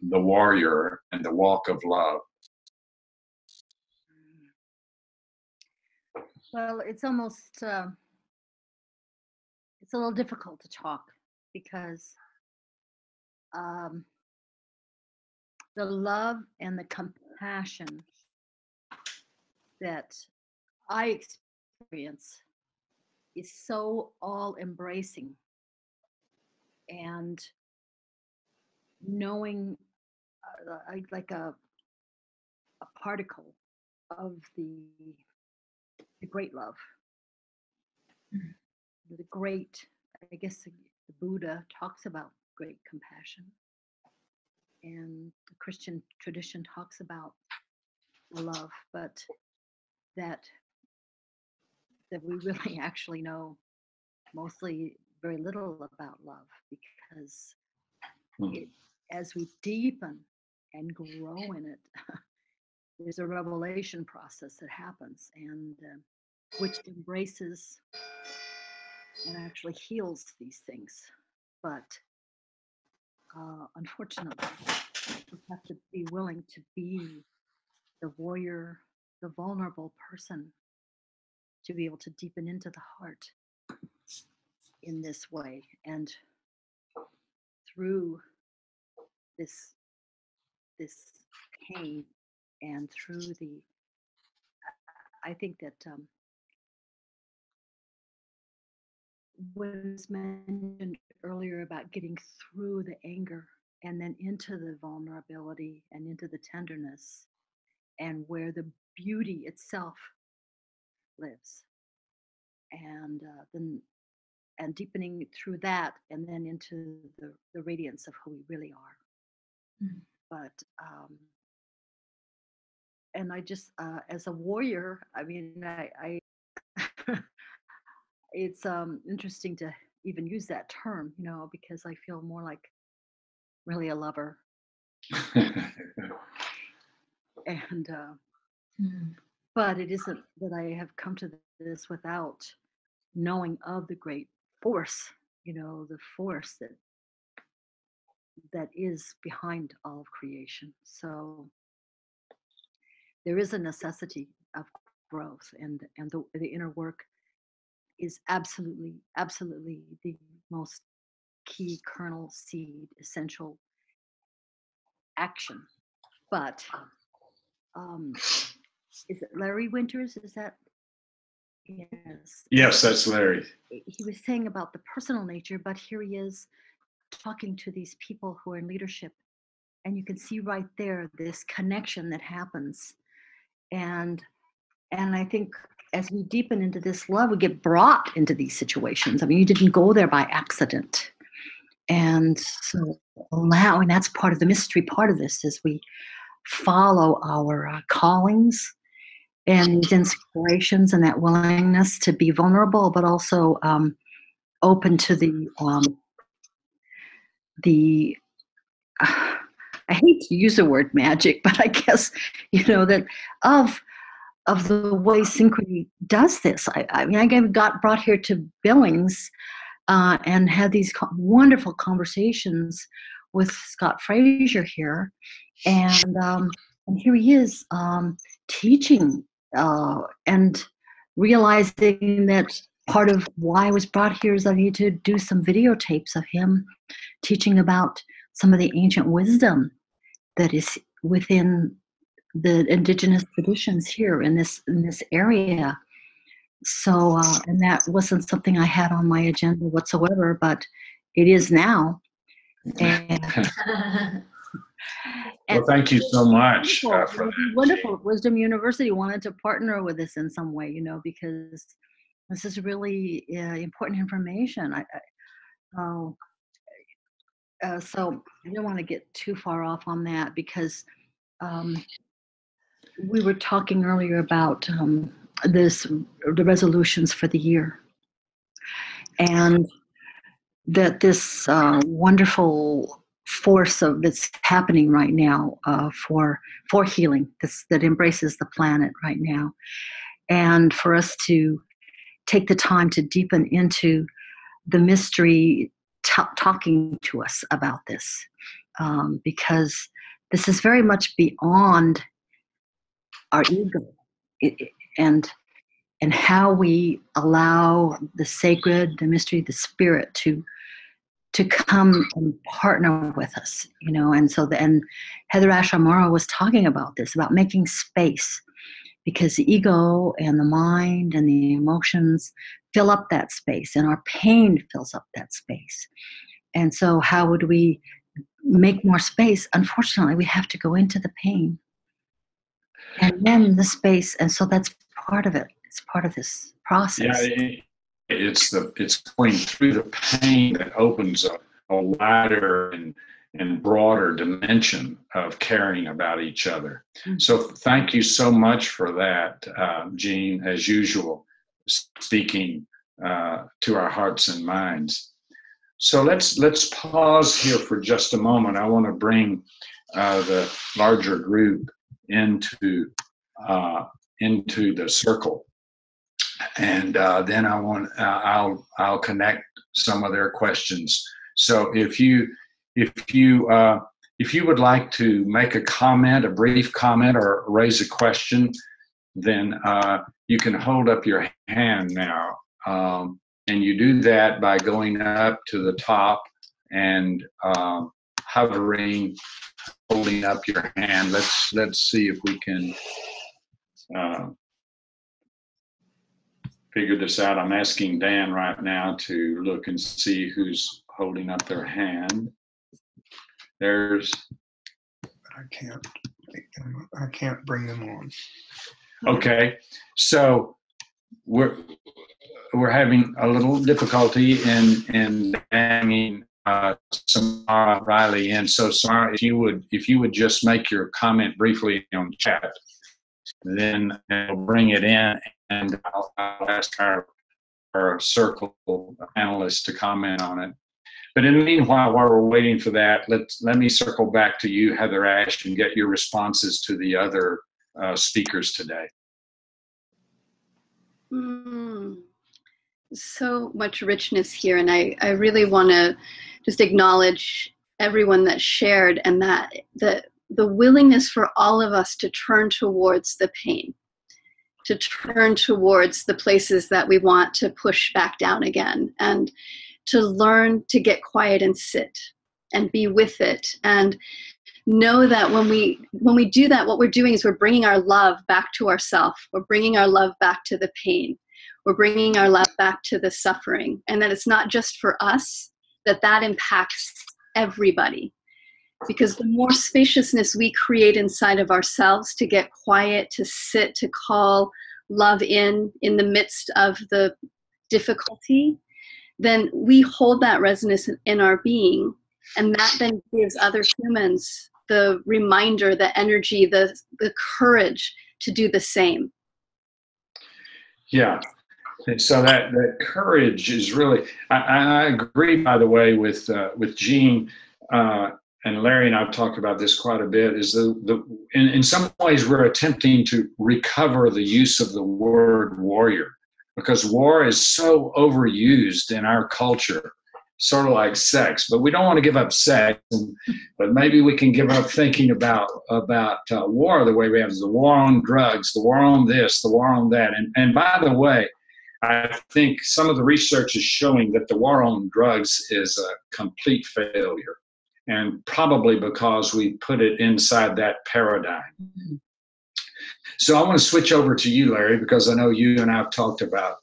S1: the warrior and the walk of love.
S6: Well, it's almost, it's a little difficult to talk because the love and the compassion that I experience is so all embracing, and knowing like a particle of the great love, the great, I guess the Buddha talks about great compassion, and the Christian tradition talks about love, but that we really actually know mostly very little about love, because as we deepen and grow in it, there's a revelation process that happens, and which embraces and actually heals these things. But unfortunately, we have to be willing to be the warrior, the vulnerable person, to be able to deepen into the heart in this way. And through this pain, and through I think that what was mentioned earlier about getting through the anger and then into the vulnerability and into the tenderness, and where the beauty itself lives, and then deepening through that, and then into the radiance of who we really are. But and I just as a warrior, I mean, I it's interesting to even use that term, because I feel more like really a lover. And but it isn't that I have come to this without knowing of the great force, the force that is behind all of creation. So there is a necessity of growth, and the inner work is absolutely the most key kernel seed essential action. But is it Larry Winters? Is that?
S1: Yes, that's Larry.
S6: He was saying about the personal nature, but here he is talking to these people who are in leadership, and you can see right there this connection that happens. And I think as we deepen into this love, we get brought into these situations. I mean, you didn't go there by accident. And so allowing, that's part of the mystery part of this, is we follow our callings and these inspirations, and that willingness to be vulnerable, but also open to the I hate to use the word magic, but I guess, that of the way synchrony does this. I mean, I got brought here to Billings and had these wonderful conversations with Scott Frazier here, and here he is teaching and realizing that part of why I was brought here is I need to do some videotapes of him teaching about some of the ancient wisdom that is within the indigenous traditions here in this area. So, and that wasn't something I had on my agenda whatsoever, but it is now. And,
S1: Well, thank you so much for
S6: it would be
S1: that.
S6: wonderful. If Wisdom University wanted to partner with us in some way, because this is really important information. So I don't want to get too far off on that, because we were talking earlier about the resolutions for the year, and that this wonderful force that's happening right now for healing, that embraces the planet right now, and for us to take the time to deepen into the mystery, talking to us about this, because this is very much beyond our ego, and how we allow the sacred, the mystery, the spirit to come and partner with us, and so and HeatherAsh Amara was talking about this, about making space, because the ego and the mind and the emotions fill up that space, and our pain fills up that space. And so how would we make more space? Unfortunately, we have to go into the pain and then the space, and so that's part of it. It's part of this process.
S1: Yeah, it's going through the pain that opens a wider and broader dimension of caring about each other. Mm-hmm. So thank you so much for that, Jean, as usual, speaking to our hearts and minds. So let's pause here for just a moment. I want to bring the larger group into the circle, and then I'll connect some of their questions. So if you would like to make a comment, a brief comment, or raise a question, then you can hold up your hand now. And you do that by going up to the top and hovering, holding up your hand. Let's see if we can figure this out. I'm asking Dan right now to look and see who's holding up their hand. There's.
S7: I can't bring them on.
S1: Okay, so we're having a little difficulty in banging Samara Riley in. So Samara, if you would just make your comment briefly on chat, then we'll bring it in, and I'll ask our circle panelists to comment on it. But in the meanwhile, while we're waiting for that, let me circle back to you, HeatherAsh, and get your responses to the other speakers today.
S3: So much richness here, and I really want to just acknowledge everyone that shared, and that the willingness for all of us to turn towards the pain, to turn towards the places that we want to push back down again, and to learn to get quiet and sit and be with it, and know that when we do that, what we're doing is we're bringing our love back to ourselves. We're bringing our love back to the pain. We're bringing our love back to the suffering, and that it's not just for us, that impacts everybody. Because the more spaciousness we create inside of ourselves to get quiet, to sit, to call love in the midst of the difficulty, then we hold that resonance in our being, and that then gives other humans the reminder, the energy, the courage to do the same.
S1: Yeah. And so that courage is really, I agree, by the way, with Jean, and Larry and I've talked about this quite a bit, is in some ways we're attempting to recover the use of the word warrior, because war is so overused in our culture, sort of like sex, but we don't want to give up sex, but maybe we can give up thinking about war the way we have the war on drugs, the war on this, the war on that. And by the way, I think some of the research is showing that the war on drugs is a complete failure, and probably because we put it inside that paradigm. So I want to switch over to you, Larry, because I know you and I have talked about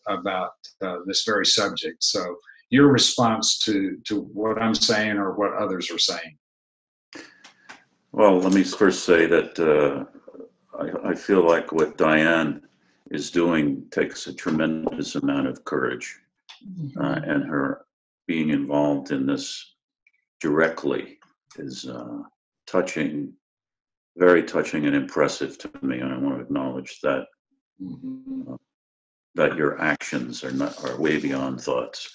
S1: this very subject. So your response to what I'm saying or what others are saying.
S4: Well, let me first say that I feel like what Dianne is doing takes a tremendous amount of courage, and her being involved in this directly is touching, very touching and impressive to me. And I want to acknowledge that that your actions are way beyond thoughts.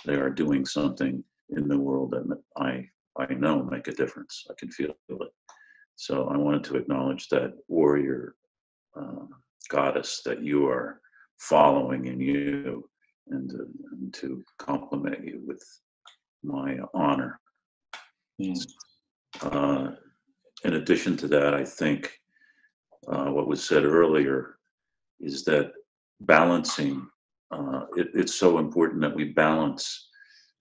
S4: They are doing something in the world that I know make a difference. I can feel it. So I wanted to acknowledge that warrior goddess that you are following in you, and to compliment you with my honor. In addition to that, I think what was said earlier is that balancing, it's so important that we balance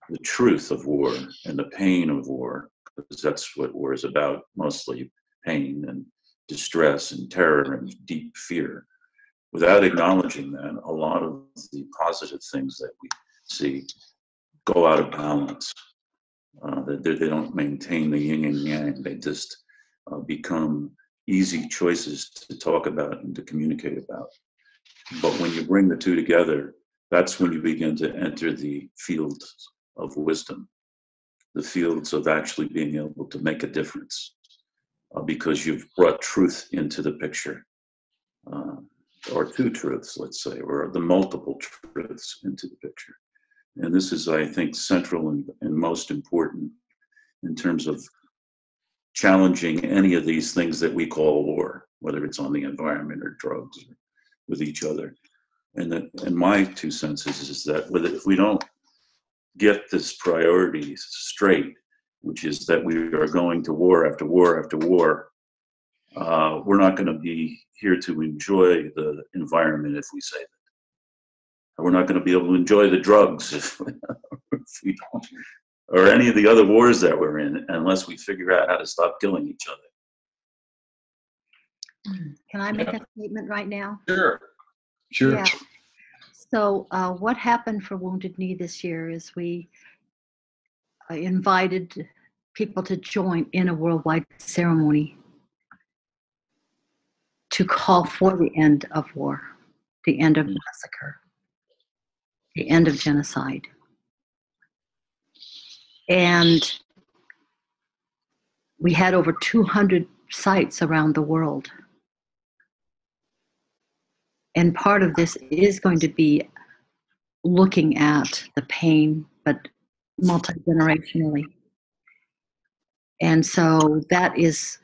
S4: the truth of war and the pain of war, because that's what war is about, mostly pain and distress and terror and deep fear. Without acknowledging that, a lot of the positive things that we see go out of balance. They don't maintain the yin and yang. They just become easy choices to talk about and to communicate about. But when you bring the two together, that's when you begin to enter the fields of wisdom, the fields of actually being able to make a difference, because you've brought truth into the picture, or two truths, let's say, or the multiple truths into the picture. And this is, I think, central and most important in terms of challenging any of these things that we call war, whether it's on the environment or drugs or with each other. And my 2 cents is that if we don't get this priority straight, which is that we are going to war after war after war, we're not going to be here to enjoy the environment if we say that. We're not going to be able to enjoy the drugs if we don't, or any of the other wars that we're in, unless we figure out how to stop killing each other.
S6: Can I make a statement right now?
S1: Sure.
S6: Yeah. So what happened for Wounded Knee this year is we invited people to join in a worldwide ceremony to call for the end of war, the end of massacre, the end of genocide. And we had over 200 sites around the world. And part of this is going to be looking at the pain, but multi-generationally. And so that is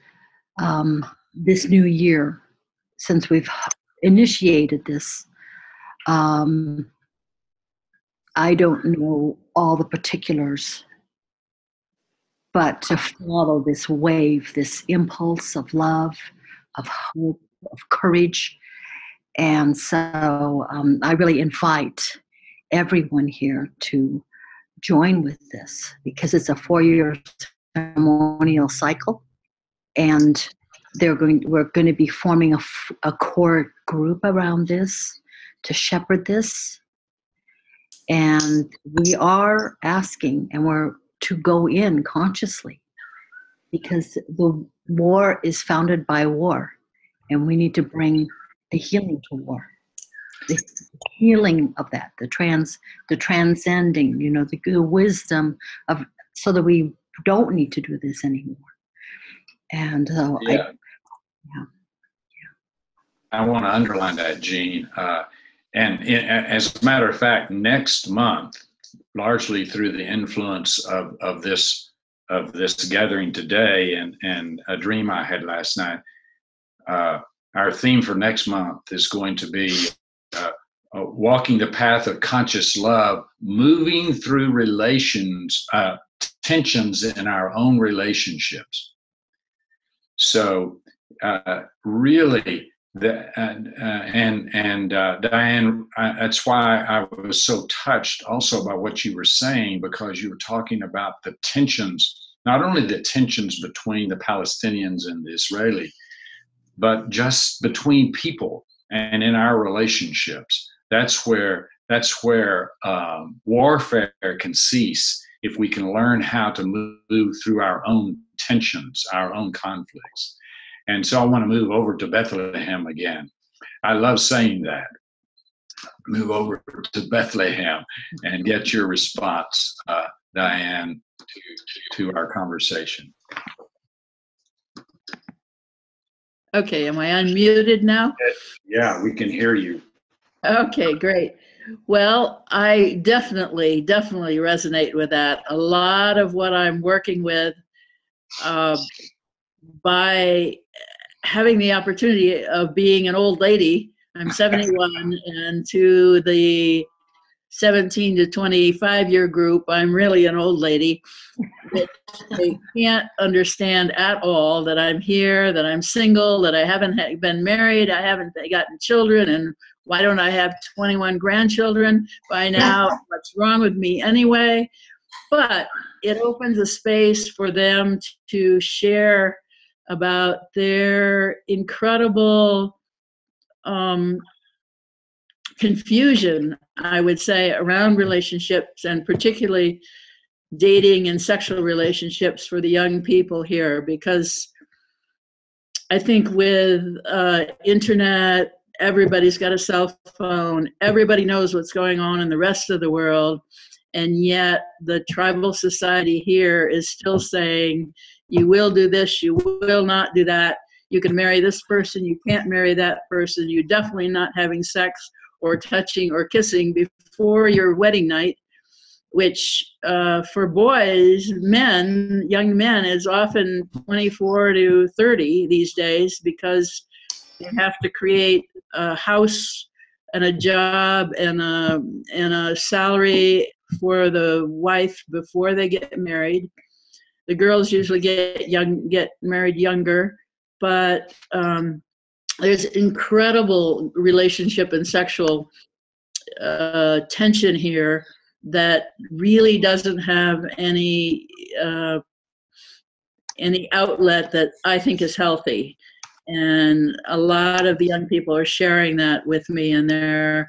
S6: this new year, since we've initiated this. I don't know all the particulars, but to follow this wave, this impulse of love, of hope, of courage. And so I really invite everyone here to join with this, because it's a 4-year ceremonial cycle, and we're going to be forming a core group around this to shepherd this. And we are asking, and we're to go in consciously, because the war is founded by war, and we need to bring the healing to war, the healing of that, the transcending, the wisdom of, so that we don't need to do this anymore. And so
S1: I want to underline that, Jean. As a matter of fact, next month, largely through the influence of this gathering today and a dream I had last night, our theme for next month is going to be walking the path of conscious love, moving through tensions in our own relationships. So really, Dianne, that's why I was so touched also by what you were saying, because you were talking about the tensions, not only the tensions between the Palestinians and the Israeli, but just between people and in our relationships. That's where warfare can cease, if we can learn how to move through our own tensions, our own conflicts. And so I want to move over to Bethlehem again. I love saying that. Move over to Bethlehem and get your response, Dianne, to our conversation.
S5: Okay, am I unmuted now?
S1: Yeah, we can hear you.
S5: Okay, great. Well, I definitely resonate with that. A lot of what I'm working with, by having the opportunity of being an old lady, I'm 71, and to the 17 to 25 year group, I'm really an old lady. They can't understand at all that I'm here, that I'm single, that I haven't been married, I haven't gotten children, and why don't I have 21 grandchildren by now? What's wrong with me anyway? But it opens a space for them to share about their incredible confusion, I would say, around relationships, and particularly dating and sexual relationships for the young people here, because I think with internet, everybody's got a cell phone, everybody knows what's going on in the rest of the world, and yet the tribal society here is still saying, you will do this, you will not do that, you can marry this person, you can't marry that person, you're definitely not having sex or touching or kissing before your wedding night, which for boys, young men, is often 24 to 30 these days, because they have to create a house and a job and a salary for the wife before they get married. The girls usually get married younger, but there's incredible relationship and sexual tension here that really doesn't have any outlet that I think is healthy. And a lot of the young people are sharing that with me, and they're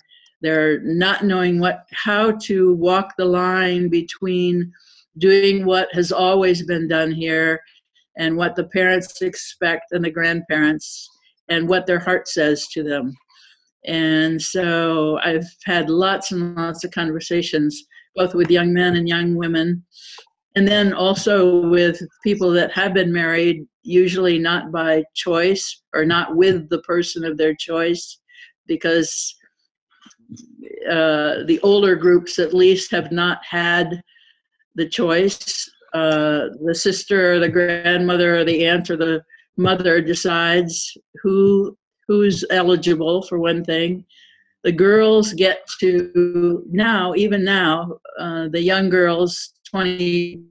S5: not knowing how to walk the line between doing what has always been done here and what the parents expect and the grandparents and what their heart says to them. And so I've had lots and lots of conversations, both with young men and young women, and then also with people that have been married, usually not by choice or not with the person of their choice, because the older groups at least have not had the choice. The sister or the grandmother or the aunt or the mother decides who's eligible, for one thing. The girls get to even now, the young girls, 20s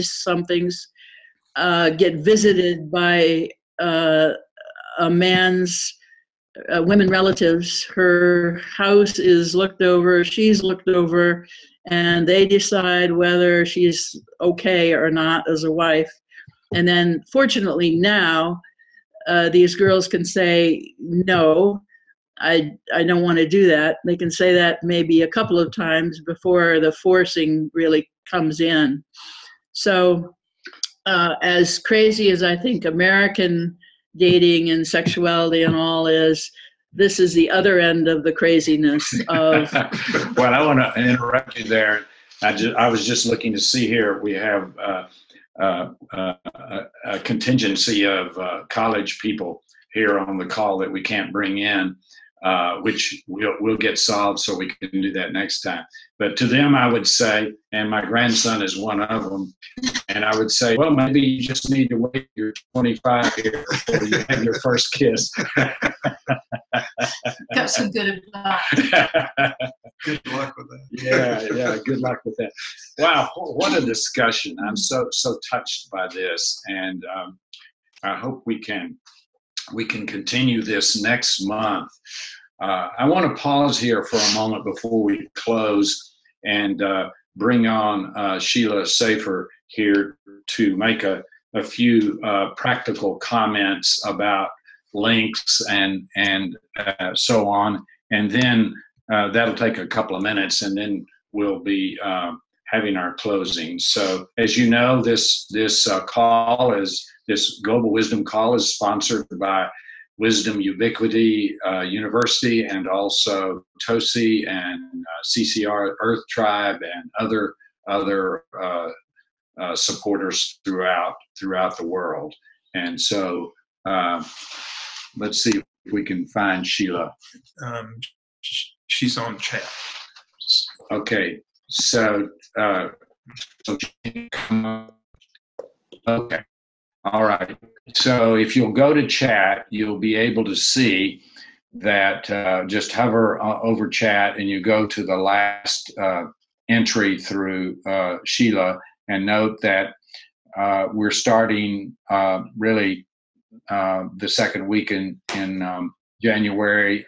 S5: somethings, get visited by a man's women relatives. Her house is looked over, she's looked over, and they decide whether she's okay or not as a wife. And then fortunately now, these girls can say, no, I don't want to do that. They can say that maybe a couple of times before the forcing really comes in. So as crazy as I think American dating and sexuality and all is, this is the other end of the craziness of.
S1: Well, I want to interrupt you there. I was just looking to see here. We have a contingency of college people here on the call that we can't bring in, which we'll get solved, so we can do that next time. But to them, I would say, and my grandson is one of them, and I would say, well, maybe you just need to wait till you're 25 here before you have your first kiss.
S2: Got some good advice.
S7: Good luck with that.
S1: Yeah, good luck with that. Wow, what a discussion. I'm so touched by this, and I hope we can continue this next month. I want to pause here for a moment before we close and bring on Sheila Safer here to make a few practical comments about links and so on. And then that'll take a couple of minutes, and then we'll be having our closing. So as you know, this Global Wisdom Call is sponsored by Wisdom Ubiquity University, and also TOSI and CCR Earth Tribe and other supporters throughout the world. And so let's see if we can find Sheila.
S7: She's on chat.
S1: Okay, so okay, all right. So if you'll go to chat, you'll be able to see that just hover over chat and you go to the last entry through Sheila, and note that we're starting really the second week in January,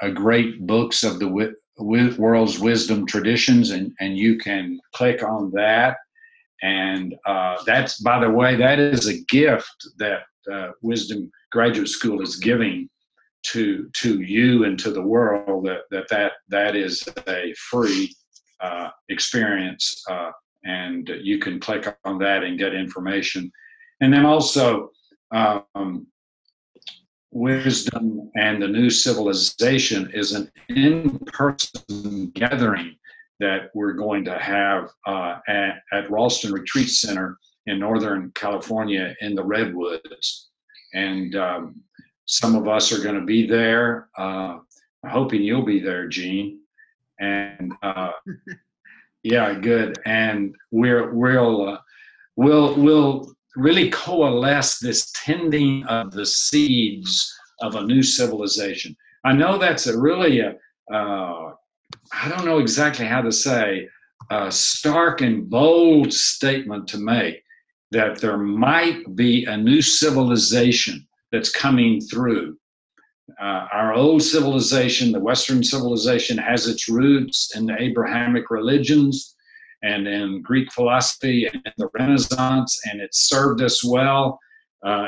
S1: a great books of the world's wisdom traditions, and you can click on that. And that's, by the way, that is a gift that Wisdom Graduate School is giving to you and to the world. That is a free experience, and you can click on that and get information. And then also, Wisdom and the New Civilization is an in-person gathering that we're going to have at Ralston Retreat Center in Northern California in the Redwoods. And some of us are going to be there. I'm hoping you'll be there, Jean. And yeah, good. And we'll really coalesce this tending of the seeds of a new civilization. I know that's a really I don't know exactly how to say, a stark and bold statement to make, that there might be a new civilization that's coming through. Our old civilization, the Western civilization, has its roots in the Abrahamic religions and in Greek philosophy and in the Renaissance, and it served us well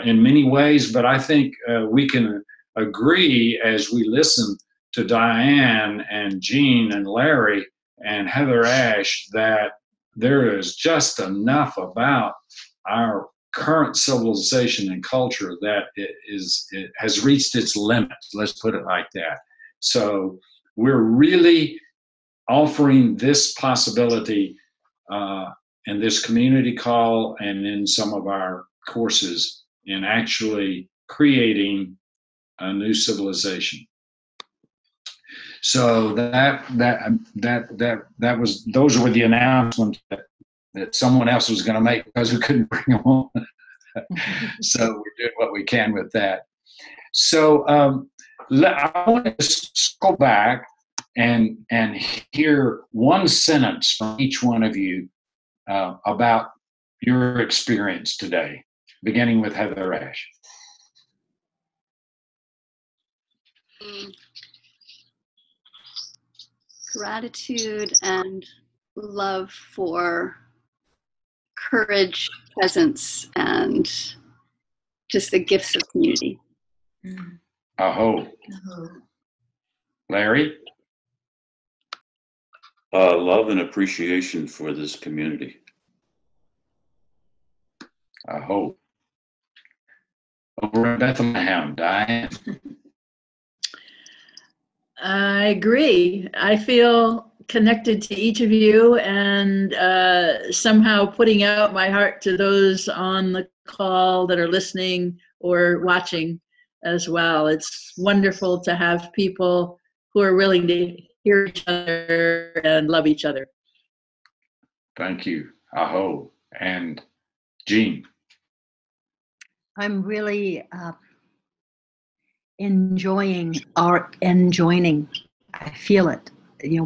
S1: in many ways. But I think we can agree, as we listen to Dianne and Jean and Larry and HeatherAsh, that there is just enough about our current civilization and culture that it has reached its limits. Let's put it like that. So we're really offering this possibility in this community call and in some of our courses in actually creating a new civilization. So those were the announcements that someone else was going to make because we couldn't bring them on. So we're doing what we can with that. So I want to scroll back and hear one sentence from each one of you about your experience today, beginning with HeatherAsh.
S3: Gratitude and love for courage, presence, and just the gifts of community.
S1: Aho. Larry?
S4: Love and appreciation for this community.
S1: Aho. Over in Bethlehem, Dianne?
S5: I agree. I feel connected to each of you, and somehow putting out my heart to those on the call that are listening or watching as well. It's wonderful to have people who are willing to hear each other and love each other.
S1: Thank you. Aho. And Jean?
S6: I'm really enjoying and joining. I feel it. You know,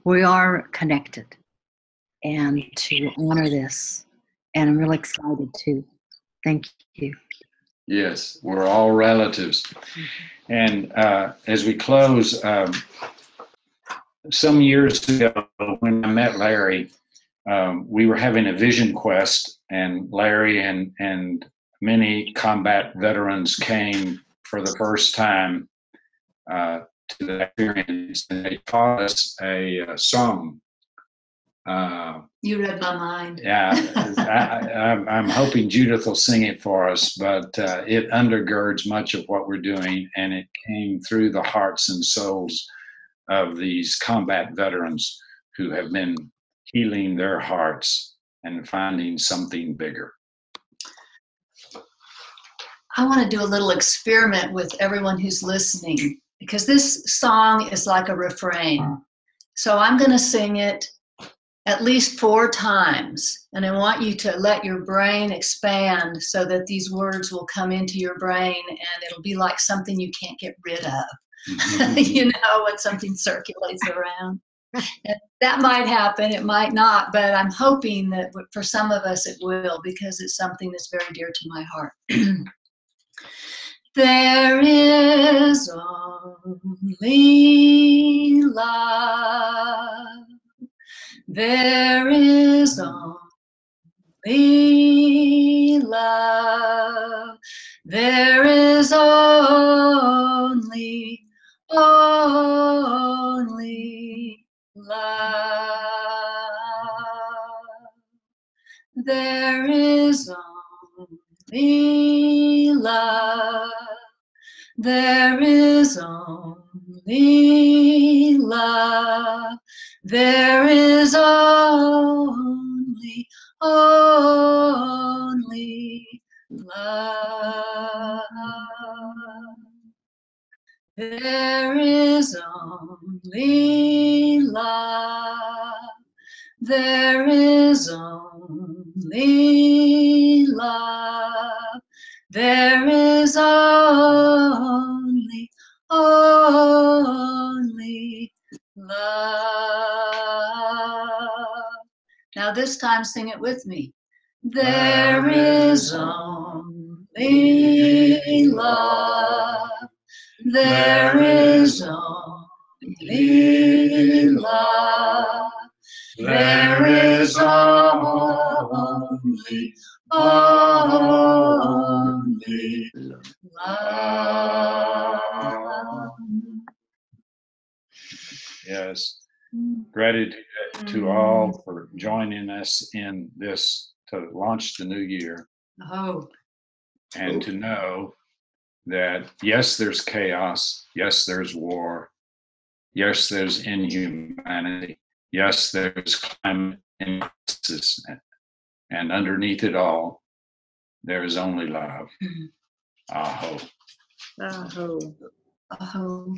S6: we are connected, and to honor this, and I'm really excited too. Thank you.
S1: Yes, we're all relatives. And as we close, some years ago when I met Larry, we were having a vision quest, and Larry and many combat veterans came for the first time to the experience, and they taught us a song.
S2: You read my mind.
S1: Yeah, I'm hoping Judith will sing it for us, but it undergirds much of what we're doing, and it came through the hearts and souls of these combat veterans who have been healing their hearts and finding something bigger.
S2: I want to do a little experiment with everyone who's listening, because this song is like a refrain. So I'm going to sing it at least 4 times, and I want you to let your brain expand so that these words will come into your brain, and it'll be like something you can't get rid of. You know, when something circulates around. And that might happen, it might not, but I'm hoping that for some of us it will, because it's something that's very dear to my heart. There is only love. There is only love. There is only love. There is only love. There is only love. There is only love. There is only love. There is only love. There is only love. Now this time sing it with me. There is only love. There is only love. There is only love.
S1: Yes. Gratitude to all for joining us in this to launch the new year.
S2: Oh.
S1: And to know that, yes, there's chaos. Yes, there's war. Yes, there's inhumanity. Yes, there's climate crisis. And underneath it all, there is only love. Aho.
S5: Aho.
S2: Aho.